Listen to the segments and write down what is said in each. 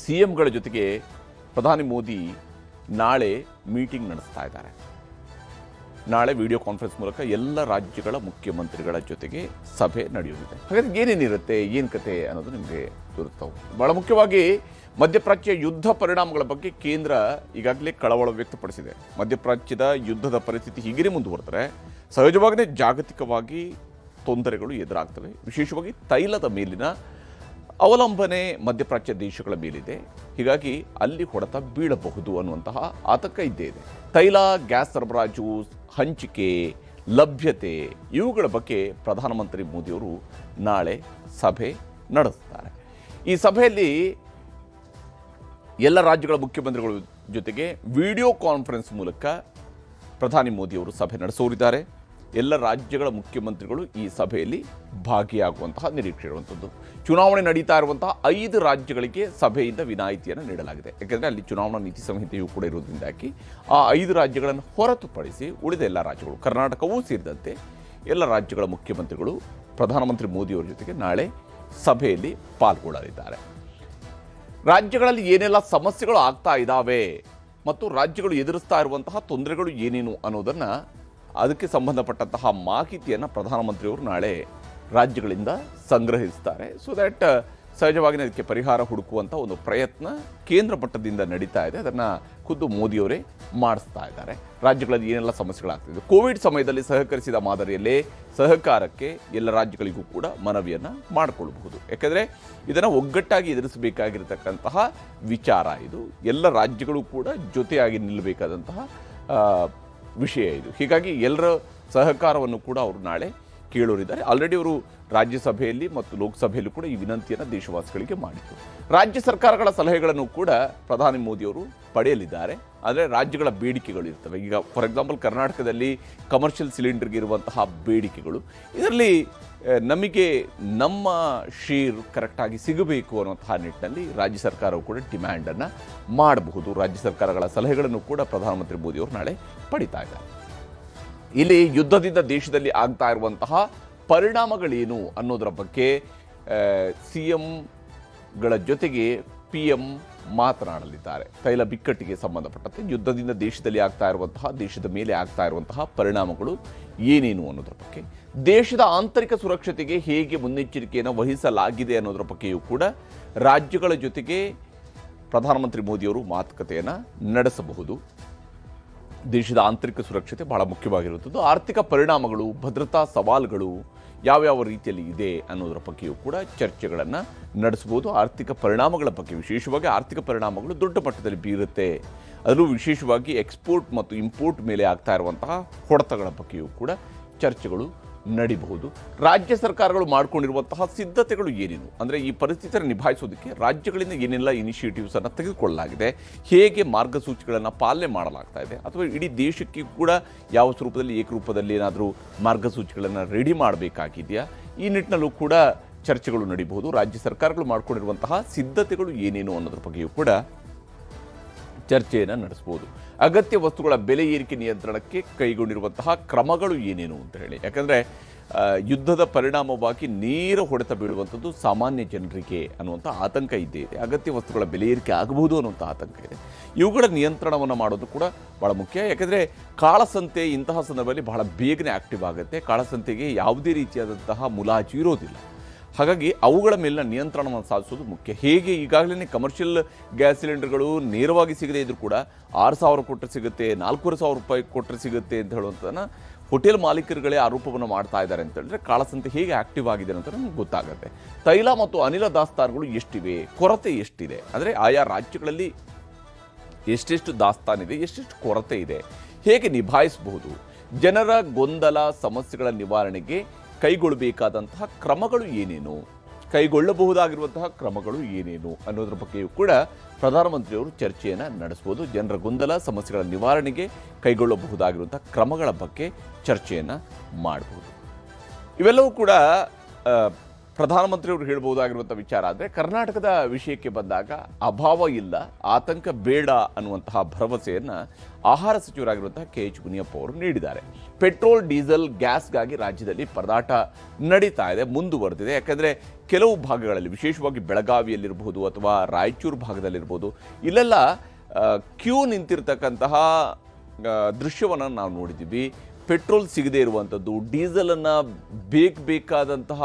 ಸಿಎಂಗಳ ಜೊತೆಗೆ ಪ್ರಧಾನಿ ಮೋದಿ ನಾಳೆ ಮೀಟಿಂಗ್ ನಡೆಸ್ತಾ ಇದ್ದಾರೆ. ನಾಳೆ ವಿಡಿಯೋ ಕಾನ್ಫರೆನ್ಸ್ ಮೂಲಕ ಎಲ್ಲ ರಾಜ್ಯಗಳ ಮುಖ್ಯಮಂತ್ರಿಗಳ ಜೊತೆಗೆ ಸಭೆ ನಡೆಯುತ್ತಿದೆ. ಹಾಗಾದ್ರೆ ಏನೇನಿರುತ್ತೆ, ಏನು ಕತೆ ಅನ್ನೋದು ನಿಮಗೆ ತೋರಿಸ್ತಾವೆ. ಬಹಳ ಮುಖ್ಯವಾಗಿ ಮಧ್ಯಪ್ರಾಚ್ಯ ಯುದ್ಧ ಪರಿಣಾಮಗಳ ಬಗ್ಗೆ ಕೇಂದ್ರ ಈಗಾಗಲೇ ಕಳವಳ ವ್ಯಕ್ತಪಡಿಸಿದೆ. ಮಧ್ಯಪ್ರಾಚ್ಯದ ಯುದ್ಧದ ಪರಿಸ್ಥಿತಿ ಹೀಗೇ ಮುಂದುವರೆದರೆ ಸಹಜವಾಗಿಯೇ ಜಾಗತಿಕವಾಗಿ ತೊಂದರೆಗಳು ಎದುರಾಗ್ತವೆ. ವಿಶೇಷವಾಗಿ ತೈಲದ ಮೇಲಿನ ಅವಲಂಬನೆ ಮಧ್ಯಪ್ರಾಚ್ಯ ದೇಶಗಳ ಮೇಲಿದೆ. ಹೀಗಾಗಿ ಅಲ್ಲಿ ಹೊಡೆತ ಬೀಳಬಹುದು ಅನ್ನುವಂತಹ ಆತಂಕ ಇದ್ದೇ ಇದೆ. ತೈಲ, ಗ್ಯಾಸ್ ಸರಬರಾಜು, ಹಂಚಿಕೆ, ಲಭ್ಯತೆ ಇವುಗಳ ಬಗ್ಗೆ ಪ್ರಧಾನಮಂತ್ರಿ ಮೋದಿಯವರು ನಾಳೆ ಸಭೆ ನಡೆಸ್ತಾರೆ. ಈ ಸಭೆಯಲ್ಲಿ ಎಲ್ಲ ರಾಜ್ಯಗಳ ಮುಖ್ಯಮಂತ್ರಿಗಳ ಜೊತೆಗೆ ವಿಡಿಯೋ ಕಾನ್ಫರೆನ್ಸ್ ಮೂಲಕ ಪ್ರಧಾನಿ ಮೋದಿಯವರು ಸಭೆ ನಡೆಸೋರಿದ್ದಾರೆ. ಎಲ್ಲ ರಾಜ್ಯಗಳ ಮುಖ್ಯಮಂತ್ರಿಗಳು ಈ ಸಭೆಯಲ್ಲಿ ಭಾಗಿಯಾಗುವಂತಹ ನಿರೀಕ್ಷೆ ಇರುವಂಥದ್ದು. ಚುನಾವಣೆ ನಡೀತಾ ಇರುವಂತಹ 5 ರಾಜ್ಯಗಳಿಗೆ ಸಭೆಯಿಂದ ವಿನಾಯಿತಿಯನ್ನು ನೀಡಲಾಗಿದೆ. ಯಾಕೆಂದರೆ ಅಲ್ಲಿ ಚುನಾವಣಾ ನೀತಿ ಸಂಹಿತೆಯೂ ಕೂಡ ಇರೋದ್ರಿಂದಾಗಿ ಆ 5 ರಾಜ್ಯಗಳನ್ನು ಹೊರತುಪಡಿಸಿ ಉಳಿದ ಎಲ್ಲ ರಾಜ್ಯಗಳು, ಕರ್ನಾಟಕವೂ ಸೇರಿದಂತೆ ಎಲ್ಲ ರಾಜ್ಯಗಳ ಮುಖ್ಯಮಂತ್ರಿಗಳು ಪ್ರಧಾನಮಂತ್ರಿ ಮೋದಿಯವರ ಜೊತೆಗೆ ನಾಳೆ ಸಭೆಯಲ್ಲಿ ಪಾಲ್ಗೊಳ್ಳಲಿದ್ದಾರೆ. ರಾಜ್ಯಗಳಲ್ಲಿ ಏನೆಲ್ಲ ಸಮಸ್ಯೆಗಳು ಆಗ್ತಾ ಇದ್ದಾವೆ ಮತ್ತು ರಾಜ್ಯಗಳು ಎದುರಿಸ್ತಾ ಇರುವಂತಹ ತೊಂದರೆಗಳು ಏನೇನು ಅನ್ನೋದನ್ನು, ಅದಕ್ಕೆ ಸಂಬಂಧಪಟ್ಟಂತಹ ಮಾಹಿತಿಯನ್ನು ಪ್ರಧಾನಮಂತ್ರಿಯವರು ನಾಳೆ ರಾಜ್ಯಗಳಿಂದ ಸಂಗ್ರಹಿಸ್ತಾರೆ. ಸೊ ದ್ಯಾಟ್ ಸಹಜವಾಗಿ ಅದಕ್ಕೆ ಪರಿಹಾರ ಹುಡುಕುವಂಥ ಒಂದು ಪ್ರಯತ್ನ ಕೇಂದ್ರ ಮಟ್ಟದಿಂದ ನಡೀತಾ ಇದೆ. ಅದನ್ನು ಖುದ್ದು ಮೋದಿಯವರೇ ಮಾಡಿಸ್ತಾ ಇದ್ದಾರೆ. ರಾಜ್ಯಗಳಲ್ಲಿ ಏನೆಲ್ಲ ಸಮಸ್ಯೆಗಳಾಗ್ತಿದೆ, ಕೋವಿಡ್ ಸಮಯದಲ್ಲಿ ಸಹಕರಿಸಿದ ಮಾದರಿಯಲ್ಲೇ ಸಹಕಾರಕ್ಕೆ ಎಲ್ಲ ರಾಜ್ಯಗಳಿಗೂ ಕೂಡ ಮನವಿಯನ್ನು ಮಾಡಿಕೊಳ್ಳಬಹುದು. ಯಾಕೆಂದರೆ ಇದನ್ನು ಒಗ್ಗಟ್ಟಾಗಿ ಎದುರಿಸಬೇಕಾಗಿರತಕ್ಕಂತಹ ವಿಚಾರ ಇದು. ಎಲ್ಲ ರಾಜ್ಯಗಳು ಕೂಡ ಜೊತೆಯಾಗಿ ನಿಲ್ಲಬೇಕಾದಂತಹ ವಿಷಯ ಇದು. ಹೀಗಾಗಿ ಎಲ್ಲರ ಸಹಕಾರವನ್ನು ಕೂಡ ಅವರು ನಾಳೆ ಕೇಳೋರಿದ್ದಾರೆ. ಆಲ್ರೆಡಿ ಅವರು ರಾಜ್ಯಸಭೆಯಲ್ಲಿ ಮತ್ತು ಲೋಕಸಭೆಯಲ್ಲೂ ಕೂಡ ಈ ವಿನಂತಿಯನ್ನು ದೇಶವಾಸಿಗಳಿಗೆ ಮಾಡಿದರು. ರಾಜ್ಯ ಸರ್ಕಾರಗಳ ಸಲಹೆಗಳನ್ನು ಕೂಡ ಪ್ರಧಾನಿ ಮೋದಿಯವರು ಪಡೆಯಲಿದ್ದಾರೆ. ಆದರೆ ರಾಜ್ಯಗಳ ಬೇಡಿಕೆಗಳು ಇರ್ತವೆ. ಈಗ ಫಾರ್ ಎಕ್ಸಾಂಪಲ್ ಕರ್ನಾಟಕದಲ್ಲಿ ಕಮರ್ಷಿಯಲ್ ಸಿಲಿಂಡರ್ಗೆ ಇರುವಂತಹ ಬೇಡಿಕೆಗಳು, ಇದರಲ್ಲಿ ನಮಗೆ ನಮ್ಮ ಶೇರ್ ಕರೆಕ್ಟಾಗಿ ಸಿಗಬೇಕು ಅನ್ನುವಂತಹ ನಿಟ್ಟಿನಲ್ಲಿ ರಾಜ್ಯ ಸರ್ಕಾರವು ಕೂಡ ಡಿಮ್ಯಾಂಡನ್ನು ಮಾಡಬಹುದು. ರಾಜ್ಯ ಸರ್ಕಾರಗಳ ಸಲಹೆಗಳನ್ನು ಕೂಡ ಪ್ರಧಾನಮಂತ್ರಿ ಮೋದಿಯವರು ನಾಳೆ ಪಡಿತಾ ಇದ್ದಾರೆ. ಇಲ್ಲಿ ಯುದ್ಧದಿಂದ ದೇಶದಲ್ಲಿ ಆಗ್ತಾ ಇರುವಂತಹ ಪರಿಣಾಮಗಳೇನು ಅನ್ನೋದರ ಬಗ್ಗೆ ಸಿಎಂಗಳ ಜೊತೆಗೆ PM ಮಾತನಾಡಲಿದ್ದಾರೆ. ತೈಲ ಬಿಕ್ಕಟ್ಟಿಗೆ ಸಂಬಂಧಪಟ್ಟಂತೆ ಯುದ್ಧದಿಂದ ದೇಶದಲ್ಲಿ ಆಗ್ತಾ ಇರುವಂತಹ, ದೇಶದ ಮೇಲೆ ಆಗ್ತಾ ಇರುವಂತಹ ಪರಿಣಾಮಗಳು ಏನೇನು ಅನ್ನೋದರ ಬಗ್ಗೆ, ದೇಶದ ಆಂತರಿಕ ಸುರಕ್ಷತೆಗೆ ಹೇಗೆ ಮುನ್ನೆಚ್ಚರಿಕೆಯನ್ನು ವಹಿಸಲಾಗಿದೆ ಅನ್ನೋದರ ಬಗ್ಗೆಯೂ ಕೂಡ ರಾಜ್ಯಗಳ ಜೊತೆಗೆ ಪ್ರಧಾನಮಂತ್ರಿ ಮೋದಿಯವರು ಮಾತುಕತೆಯನ್ನು ನಡೆಸಬಹುದು. ದೇಶದ ಆಂತರಿಕ ಸುರಕ್ಷತೆ ಬಹಳ ಮುಖ್ಯವಾಗಿರುವಂಥದ್ದು. ಆರ್ಥಿಕ ಪರಿಣಾಮಗಳು, ಭದ್ರತಾ ಸವಾಲುಗಳು ಯಾವ್ಯಾವ ರೀತಿಯಲ್ಲಿ ಇದೆ ಅನ್ನೋದರ ಬಗ್ಗೆಯೂ ಕೂಡ ಚರ್ಚೆಗಳನ್ನು ನಡೆಸಬಹುದು. ಆರ್ಥಿಕ ಪರಿಣಾಮಗಳ ಬಗ್ಗೆ, ವಿಶೇಷವಾಗಿ ಆರ್ಥಿಕ ಪರಿಣಾಮಗಳು ದೊಡ್ಡ ಮಟ್ಟದಲ್ಲಿ ಬೀರುತ್ತೆ. ಅದರಲ್ಲೂ ವಿಶೇಷವಾಗಿ ಎಕ್ಸ್ಪೋರ್ಟ್ ಮತ್ತು ಇಂಪೋರ್ಟ್ ಮೇಲೆ ಆಗ್ತಾ ಇರುವಂತಹ ಹೊಡೆತಗಳ ಬಗ್ಗೆಯೂ ಕೂಡ ಚರ್ಚೆಗಳು ನಡೀಬಹುದು. ರಾಜ್ಯ ಸರ್ಕಾರಗಳು ಮಾಡಿಕೊಂಡಿರುವಂತಹ ಸಿದ್ಧತೆಗಳು ಏನೇನು, ಅಂದರೆ ಈ ಪರಿಸ್ಥಿತಿಯನ್ನು ನಿಭಾಯಿಸೋದಕ್ಕೆ ರಾಜ್ಯಗಳಿಂದ ಏನೆಲ್ಲ ಇನಿಷಿಯೇಟಿವ್ಸನ್ನು ತೆಗೆದುಕೊಳ್ಳಲಾಗಿದೆ, ಹೇಗೆ ಮಾರ್ಗಸೂಚಿಗಳನ್ನು ಪಾಲನೆ ಮಾಡಲಾಗ್ತಾ ಇದೆ, ಅಥವಾ ಇಡೀ ದೇಶಕ್ಕೆ ಕೂಡ ಯಾವ ಸ್ವರೂಪದಲ್ಲಿ, ಏಕರೂಪದಲ್ಲಿ ಏನಾದರೂ ಮಾರ್ಗಸೂಚಿಗಳನ್ನು ರೆಡಿ ಮಾಡಬೇಕಾಗಿದೆಯಾ, ಈ ನಿಟ್ಟಿನಲ್ಲೂ ಕೂಡ ಚರ್ಚೆಗಳು ನಡೀಬಹುದು. ರಾಜ್ಯ ಸರ್ಕಾರಗಳು ಮಾಡಿಕೊಂಡಿರುವಂತಹ ಸಿದ್ಧತೆಗಳು ಏನೇನು ಅನ್ನೋದ್ರ ಬಗ್ಗೆಯೂ ಕೂಡ ಚರ್ಚೆಯನ್ನು ನಡೆಸಬಹುದು. ಅಗತ್ಯ ವಸ್ತುಗಳ ಬೆಲೆ ಏರಿಕೆ ನಿಯಂತ್ರಣಕ್ಕೆ ಕೈಗೊಂಡಿರುವಂತಹ ಕ್ರಮಗಳು ಏನೇನು ಅಂತ ಹೇಳಿ. ಯಾಕಂದರೆ ಯುದ್ಧದ ಪರಿಣಾಮವಾಗಿ ನೇರ ಹೊಡೆತ ಬೀಳುವಂಥದ್ದು ಸಾಮಾನ್ಯ ಜನರಿಗೆ ಅನ್ನುವಂಥ ಆತಂಕ ಇದ್ದೇ ಇದೆ. ಅಗತ್ಯ ವಸ್ತುಗಳ ಬೆಲೆ ಏರಿಕೆ ಆಗಬಹುದು ಅನ್ನುವಂಥ ಆತಂಕ ಇದೆ. ಇವುಗಳ ನಿಯಂತ್ರಣವನ್ನು ಮಾಡೋದು ಕೂಡ ಭಾಳ ಮುಖ್ಯ. ಯಾಕೆಂದರೆ ಕಾಳಸಂತೆ ಇಂತಹ ಸಂದರ್ಭದಲ್ಲಿ ಬಹಳ ಬೇಗನೆ ಆಕ್ಟಿವ್ ಆಗುತ್ತೆ. ಕಾಳಸಂತೆಗೆ ಯಾವುದೇ ರೀತಿಯಾದಂತಹ ಮುಲಾಜು ಇರೋದಿಲ್ಲ. ಹಾಗಾಗಿ ಅವುಗಳ ಮೇಲಿನ ನಿಯಂತ್ರಣವನ್ನು ಸಾಧಿಸೋದು ಮುಖ್ಯ. ಹೇಗೆ ಈಗಾಗಲೇ ಕಮರ್ಷಿಯಲ್ ಗ್ಯಾಸ್ ಸಿಲಿಂಡರ್ಗಳು ನೇರವಾಗಿ ಸಿಗದೇ ಇದ್ರೂ ಕೂಡ 6,000 ಕೊಟ್ಟರೆ ಸಿಗುತ್ತೆ, 4,500 ರೂಪಾಯಿ ಕೊಟ್ಟರೆ ಸಿಗುತ್ತೆ ಅಂತ ಹೇಳುವಂಥದ್ದನ್ನು ಹೋಟೆಲ್ ಮಾಲೀಕರುಗಳೇ ಆರೋಪವನ್ನು ಮಾಡ್ತಾ ಇದ್ದಾರೆ ಅಂತ ಹೇಳಿದ್ರೆ ಕಾಳಸಂತೆ ಹೇಗೆ ಆಕ್ಟಿವ್ ಆಗಿದೆ ಅಂತ ನಮ್ಗೆ ಗೊತ್ತಾಗುತ್ತೆ. ತೈಲ ಮತ್ತು ಅನಿಲ ದಾಸ್ತಾನುಗಳು ಎಷ್ಟಿವೆ, ಕೊರತೆ ಎಷ್ಟಿದೆ, ಅಂದರೆ ಆಯಾ ರಾಜ್ಯಗಳಲ್ಲಿ ಎಷ್ಟೆಷ್ಟು ದಾಸ್ತಾನಿದೆ, ಎಷ್ಟೆಷ್ಟು ಕೊರತೆ ಇದೆ, ಹೇಗೆ ನಿಭಾಯಿಸಬಹುದು, ಜನರ ಗೊಂದಲ ಸಮಸ್ಯೆಗಳ ನಿವಾರಣೆಗೆ ಕೈಗೊಳ್ಳಬೇಕಾದಂತಹ ಕ್ರಮಗಳು ಏನೇನು, ಕೈಗೊಳ್ಳಬಹುದಾಗಿರುವಂತಹ ಕ್ರಮಗಳು ಏನೇನು ಅನ್ನೋದ್ರ ಬಗ್ಗೆಯೂ ಕೂಡ ಪ್ರಧಾನಮಂತ್ರಿಯವರು ಚರ್ಚೆಯನ್ನು ನಡೆಸಬಹುದು. ಜನರ ಗೊಂದಲ ಸಮಸ್ಯೆಗಳ ನಿವಾರಣೆಗೆ ಕೈಗೊಳ್ಳಬಹುದಾಗಿರುವಂಥ ಕ್ರಮಗಳ ಬಗ್ಗೆ ಚರ್ಚೆಯನ್ನು ಮಾಡಬಹುದು. ಇವೆಲ್ಲವೂ ಕೂಡ ಪ್ರಧಾನಮಂತ್ರಿಯವರು ಹೇಳ್ಬೋದಾಗಿರುವಂಥ ವಿಚಾರ ಆದರೆ ಕರ್ನಾಟಕದ ವಿಷಯಕ್ಕೆ ಬಂದಾಗ ಅಭಾವ ಇಲ್ಲ, ಆತಂಕ ಬೇಡ ಅನ್ನುವಂತಹ ಭರವಸೆಯನ್ನು ಆಹಾರ ಸಚಿವರಾಗಿರುವಂತಹ KH ಮುನಿಯಪ್ಪ ಅವರು ನೀಡಿದ್ದಾರೆ. ಪೆಟ್ರೋಲ್, ಡೀಸೆಲ್, ಗ್ಯಾಸ್ಗಾಗಿ ರಾಜ್ಯದಲ್ಲಿ ಪರದಾಟ ನಡೀತಾ ಇದೆ, ಮುಂದುವರೆದಿದೆ. ಯಾಕಂದರೆ ಕೆಲವು ಭಾಗಗಳಲ್ಲಿ, ವಿಶೇಷವಾಗಿ ಬೆಳಗಾವಿಯಲ್ಲಿರ್ಬೋದು ಅಥವಾ ರಾಯಚೂರು ಭಾಗದಲ್ಲಿರ್ಬೋದು, ಇಲ್ಲೆಲ್ಲ ಕ್ಯೂ ನಿಂತಿರ್ತಕ್ಕಂತಹ ದೃಶ್ಯವನ್ನು ನಾವು ನೋಡಿದ್ದೀವಿ. ಪೆಟ್ರೋಲ್ ಸಿಗದೇ ಇರುವಂಥದ್ದು, ಡೀಸೆಲನ್ನು ಬೇಕಾದಂತಹ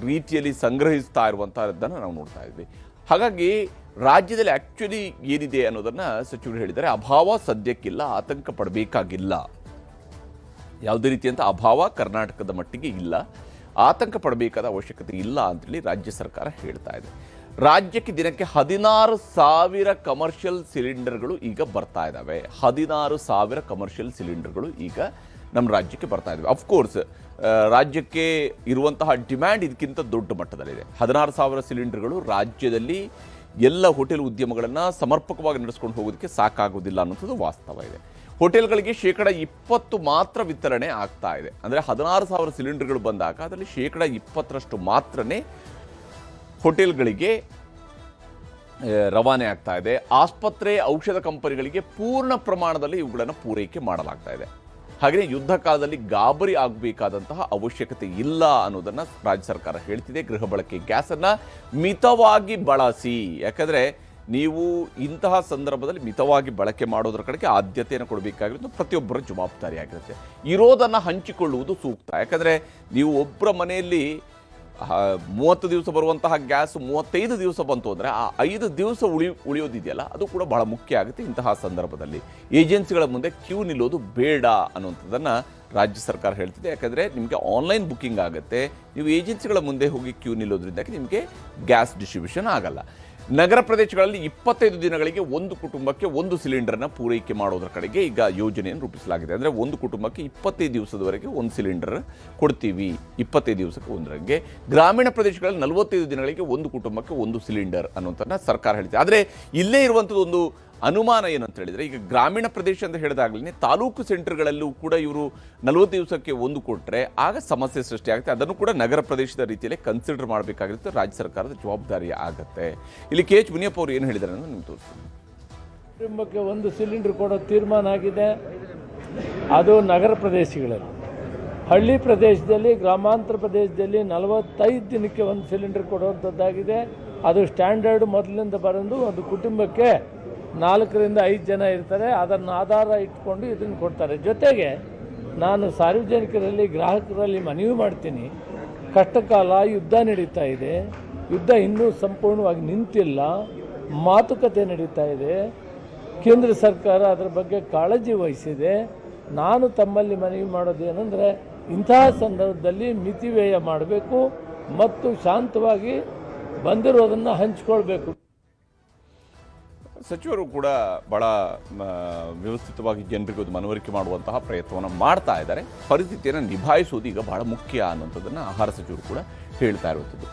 ರೀತಿಯಲ್ಲಿ ಸಂಗ್ರಹಿಸ್ತಾ ಇರುವಂಥದ್ದನ್ನು ನಾವು ನೋಡ್ತಾ ಇದ್ವಿ. ಹಾಗಾಗಿ ರಾಜ್ಯದಲ್ಲಿ ಆ್ಯಕ್ಚುಲಿ ಏನಿದೆ ಅನ್ನೋದನ್ನು ಸಚಿವರು ಹೇಳಿದ್ದಾರೆ. ಅಭಾವ ಸದ್ಯಕ್ಕಿಲ್ಲ, ಆತಂಕ ಪಡಬೇಕಾಗಿಲ್ಲ. ಯಾವುದೇ ರೀತಿಯಂಥ ಅಭಾವ ಕರ್ನಾಟಕದ ಮಟ್ಟಿಗೆ ಇಲ್ಲ, ಆತಂಕ ಪಡಬೇಕಾದ ಅವಶ್ಯಕತೆ ಇಲ್ಲ ಅಂತೇಳಿ ರಾಜ್ಯ ಸರ್ಕಾರ ಹೇಳ್ತಾ ಇದೆ. ರಾಜ್ಯಕ್ಕೆ ದಿನಕ್ಕೆ 16,000 ಕಮರ್ಷಿಯಲ್ ಸಿಲಿಂಡರ್ಗಳು ಈಗ ಬರ್ತಾ ಇದ್ದಾವೆ. 16,000 ಕಮರ್ಷಿಯಲ್ ಸಿಲಿಂಡರ್ಗಳು ಈಗ ನಮ್ಮ ರಾಜ್ಯಕ್ಕೆ ಬರ್ತಾ ಇದ್ದಾವೆ. ಅಫ್ಕೋರ್ಸ್ ರಾಜ್ಯಕ್ಕೆ ಇರುವಂತಹ ಡಿಮ್ಯಾಂಡ್ ಇದಕ್ಕಿಂತ ದೊಡ್ಡ ಮಟ್ಟದಲ್ಲಿದೆ. 16,000 ಸಿಲಿಂಡರ್ಗಳು ರಾಜ್ಯದಲ್ಲಿ ಎಲ್ಲ ಹೋಟೆಲ್ ಉದ್ಯಮಗಳನ್ನು ಸಮರ್ಪಕವಾಗಿ ನಡೆಸ್ಕೊಂಡು ಹೋಗೋದಕ್ಕೆ ಸಾಕಾಗೋದಿಲ್ಲ ಅನ್ನೋದು ವಾಸ್ತವ ಇದೆ. ಹೋಟೆಲ್ಗಳಿಗೆ 20% ಮಾತ್ರ ವಿತರಣೆ ಆಗ್ತಾ ಇದೆ. ಅಂದರೆ 16,000 ಸಿಲಿಂಡರ್ಗಳು ಬಂದಾಗ ಅದರಲ್ಲಿ 20% ಮಾತ್ರನೇ ಹೋಟೆಲ್ಗಳಿಗೆ ರವಾನೆ ಆಗ್ತಾ ಇದೆ. ಆಸ್ಪತ್ರೆ, ಔಷಧ ಕಂಪನಿಗಳಿಗೆ ಪೂರ್ಣ ಪ್ರಮಾಣದಲ್ಲಿ ಇವುಗಳನ್ನು ಪೂರೈಕೆ ಮಾಡಲಾಗ್ತಾ ಇದೆ. ಹಾಗೆಯೇ ಯುದ್ಧ ಕಾಲದಲ್ಲಿ ಗಾಬರಿ ಆಗಬೇಕಾದಂತಹ ಅವಶ್ಯಕತೆ ಇಲ್ಲ ಅನ್ನೋದನ್ನು ರಾಜ್ಯ ಸರ್ಕಾರ ಹೇಳ್ತಿದೆ. ಗೃಹ ಬಳಕೆ ಗ್ಯಾಸನ್ನು ಮಿತವಾಗಿ ಬಳಸಿ, ಯಾಕಂದರೆ ನೀವು ಇಂತಹ ಸಂದರ್ಭದಲ್ಲಿ ಮಿತವಾಗಿ ಬಳಕೆ ಮಾಡೋದ್ರ ಕಡೆಗೆ ಆದ್ಯತೆಯನ್ನು ಕೊಡಬೇಕಾಗಿರೋದು ಪ್ರತಿಯೊಬ್ಬರ ಜವಾಬ್ದಾರಿಯಾಗಿರುತ್ತೆ. ಇರೋದನ್ನು ಹಂಚಿಕೊಳ್ಳುವುದು ಸೂಕ್ತ. ಯಾಕಂದರೆ ನೀವು ಒಬ್ಬರ ಮನೆಯಲ್ಲಿ 30 ದಿವಸ ಬರುವಂತಹ ಗ್ಯಾಸ್ 35 ದಿವಸ ಬಂತು ಅಂದರೆ ಆ 5 ದಿವಸ ಉಳಿಯೋದಿದೆಯಲ್ಲ, ಅದು ಕೂಡ ಬಹಳ ಮುಖ್ಯ ಆಗುತ್ತೆ. ಇಂತಹ ಸಂದರ್ಭದಲ್ಲಿ ಏಜೆನ್ಸಿಗಳ ಮುಂದೆ ಕ್ಯೂ ನಿಲ್ಲೋದು ಬೇಡ ಅನ್ನುವಂಥದ್ದನ್ನು ರಾಜ್ಯ ಸರ್ಕಾರ ಹೇಳ್ತಿದೆ. ಯಾಕಂದರೆ ನಿಮಗೆ ಆನ್ಲೈನ್ ಬುಕ್ಕಿಂಗ್ ಆಗುತ್ತೆ, ನೀವು ಏಜೆನ್ಸಿಗಳ ಮುಂದೆ ಹೋಗಿ ಕ್ಯೂ ನಿಲ್ಲೋದ್ರಿಂದಾಗಿ ನಿಮಗೆ ಗ್ಯಾಸ್ ಡಿಸ್ಟ್ರಿಬ್ಯೂಷನ್ ಆಗಲ್ಲ. ನಗರ ಪ್ರದೇಶಗಳಲ್ಲಿ 25 ದಿನಗಳಿಗೆ ಒಂದು ಕುಟುಂಬಕ್ಕೆ ಒಂದು ಸಿಲಿಂಡರ್ನ ಪೂರೈಕೆ ಮಾಡೋದ್ರ ಕಡೆಗೆ ಈಗ ಯೋಜನೆಯನ್ನು ರೂಪಿಸಲಾಗಿದೆ. ಅಂದರೆ ಒಂದು ಕುಟುಂಬಕ್ಕೆ 25 ದಿವಸದವರೆಗೆ ಒಂದು ಸಿಲಿಂಡರ್ ಕೊಡ್ತೀವಿ, 25 ದಿವಸಕ್ಕೆ ಒಂದರಂಗೆ. ಗ್ರಾಮೀಣ ಪ್ರದೇಶಗಳಲ್ಲಿ 45 ದಿನಗಳಿಗೆ ಒಂದು ಕುಟುಂಬಕ್ಕೆ ಒಂದು ಸಿಲಿಂಡರ್ ಅನ್ನೋಂಥದ್ದನ್ನ ಸರ್ಕಾರ ಹೇಳ್ತಿದೆ. ಆದರೆ ಇಲ್ಲೇ ಇರುವಂಥದ್ದು ಒಂದು ಅನುಮಾನ ಏನಂತ ಹೇಳಿದರೆ, ಈಗ ಗ್ರಾಮೀಣ ಪ್ರದೇಶ ಅಂತ ಹೇಳಿದಾಗಲೇ ತಾಲೂಕು ಸೆಂಟರ್ಗಳಲ್ಲೂ ಕೂಡ ಇವರು 40 ದಿವಸಕ್ಕೆ ಒಂದು ಕೊಟ್ಟರೆ ಆಗ ಸಮಸ್ಯೆ ಸೃಷ್ಟಿಯಾಗುತ್ತೆ. ಅದನ್ನು ಕೂಡ ನಗರ ಪ್ರದೇಶದ ರೀತಿಯಲ್ಲಿ ಕನ್ಸಿಡರ್ ಮಾಡಬೇಕಾಗಿರುತ್ತೆ. ರಾಜ್ಯ ಸರ್ಕಾರದ ಜವಾಬ್ದಾರಿ ಆಗುತ್ತೆ. ಇಲ್ಲಿ KH ಮುನಿಯಪ್ಪ ಅವರು ಏನು ಹೇಳಿದ್ದಾರೆ ಅನ್ನೋದು ನಿಮ್ಗೆ ತೋರಿಸ್ತೀನಿ. ಕುಟುಂಬಕ್ಕೆ ಒಂದು ಸಿಲಿಂಡರ್ ಕೊಡೋ ತೀರ್ಮಾನ ಆಗಿದೆ. ಅದು ನಗರ ಪ್ರದೇಶಗಳಲ್ಲಿ. ಹಳ್ಳಿ ಪ್ರದೇಶದಲ್ಲಿ, ಗ್ರಾಮಾಂತರ ಪ್ರದೇಶದಲ್ಲಿ 45 ದಿನಕ್ಕೆ ಒಂದು ಸಿಲಿಂಡರ್ ಕೊಡುವಂಥದ್ದಾಗಿದೆ. ಅದು ಸ್ಟ್ಯಾಂಡರ್ಡ್ ಮೊದಲಿಂದ ಬರೆದು ಒಂದು ಕುಟುಂಬಕ್ಕೆ 4 ರಿಂದ 5 ಜನ ಇರ್ತಾರೆ, ಅದನ್ನು ಆಧಾರ ಇಟ್ಕೊಂಡು ಇದನ್ನು ಕೊಡ್ತಾರೆ. ಜೊತೆಗೆ ನಾನು ಸಾರ್ವಜನಿಕರಲ್ಲಿ, ಗ್ರಾಹಕರಲ್ಲಿ ಮನವಿ ಮಾಡ್ತೀನಿ, ಕಷ್ಟಕಾಲ, ಯುದ್ಧ ನಡೀತಾ ಇದೆ, ಯುದ್ಧ ಇನ್ನೂ ಸಂಪೂರ್ಣವಾಗಿ ನಿಂತಿಲ್ಲ, ಮಾತುಕತೆ ನಡೀತಾ ಇದೆ. ಕೇಂದ್ರ ಸರ್ಕಾರ ಅದರ ಬಗ್ಗೆ ಕಾಳಜಿ ವಹಿಸಿದೆ. ನಾನು ತಮ್ಮಲ್ಲಿ ಮನವಿ ಮಾಡೋದೇನೆಂದರೆ, ಇಂತಹ ಸಂದರ್ಭದಲ್ಲಿ ಮಿತಿವ್ಯಯ ಮಾಡಬೇಕು ಮತ್ತು ಶಾಂತವಾಗಿ ಬಂದಿರೋದನ್ನು ಹಂಚಿಕೊಳ್ಬೇಕು. ಸಚಿವರು ಕೂಡ ಬಹಳ ವ್ಯವಸ್ಥಿತವಾಗಿ ಜನರಿಗೆ ಒಂದು ಮನವರಿಕೆ ಮಾಡುವಂತಹ ಪ್ರಯತ್ನವನ್ನು ಮಾಡ್ತಾ ಇದ್ದಾರೆ. ಪರಿಸ್ಥಿತಿಯನ್ನು ನಿಭಾಯಿಸುವುದು ಈಗ ಬಹಳ ಮುಖ್ಯ ಅನ್ನುವಂಥದ್ದನ್ನು ಆಹಾರ ಸಚಿವರು ಕೂಡ ಹೇಳ್ತಾ ಇರುವಂಥದ್ದು.